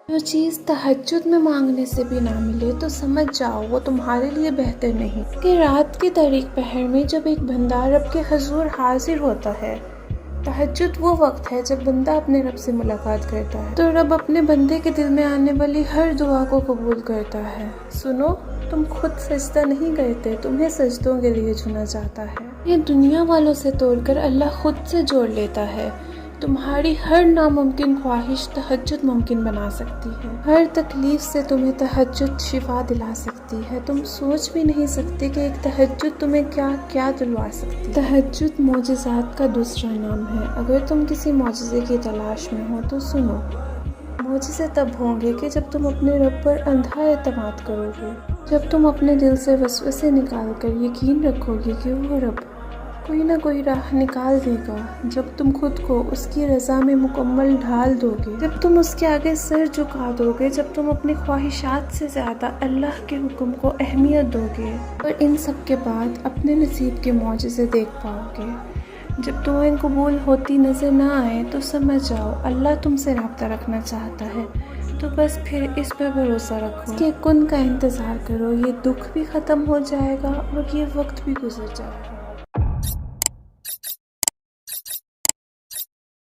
جو چیز تہجد میں مانگنے سے بھی نہ ملے تو سمجھ جاؤ وہ تمہارے لیے بہتر نہیں کہ رات کی تاریک پہر میں جب ایک بندہ رب کے حضور حاضر ہوتا ہے۔ تہجد وہ وقت ہے جب بندہ اپنے رب سے ملاقات کرتا ہے تو رب اپنے بندے کے دل میں آنے والی ہر دعا کو قبول کرتا ہے۔ سنو، تم خود سجدہ نہیں کرتے، تمہیں سجدوں کے لیے چنا جاتا ہے۔ یہ دنیا والوں سے توڑ کر اللہ خود سے جوڑ لیتا ہے۔ تمہاری ہر ناممکن خواہش تہجد ممکن بنا سکتی ہے۔ ہر تکلیف سے تمہیں تہجد شفا دلا سکتی ہے۔ تم سوچ بھی نہیں سکتے کہ ایک تہجد تمہیں کیا کیا دلوا سکتی ہے۔ تہجد معجزات کا دوسرا نام ہے۔ اگر تم کسی معجزے کی تلاش میں ہو تو سنو، معجزے تب ہوں گے کہ جب تم اپنے رب پر اندھا اعتماد کرو گے، جب تم اپنے دل سے وسوسے نکال کر یقین رکھو گے کہ وہ رب کوئی نہ کوئی راہ نکال دے گا، جب تم خود کو اس کی رضا میں مکمل ڈھال دو گے، جب تم اس کے آگے سر جھکا دو گے، جب تم اپنی خواہشات سے زیادہ اللہ کے حکم کو اہمیت دو گے اور ان سب کے بعد اپنے نصیب کے معجزے دیکھ پاؤ گے۔ جب تمہیں قبول ہوتی نظر نہ آئے تو سمجھ جاؤ اللہ تم سے رابطہ رکھنا چاہتا ہے، تو بس پھر اس پر بھروسہ رکھو، اس کے کن کا انتظار کرو، یہ دکھ بھی ختم ہو جائے گا اور یہ وقت بھی گزر جائے گا۔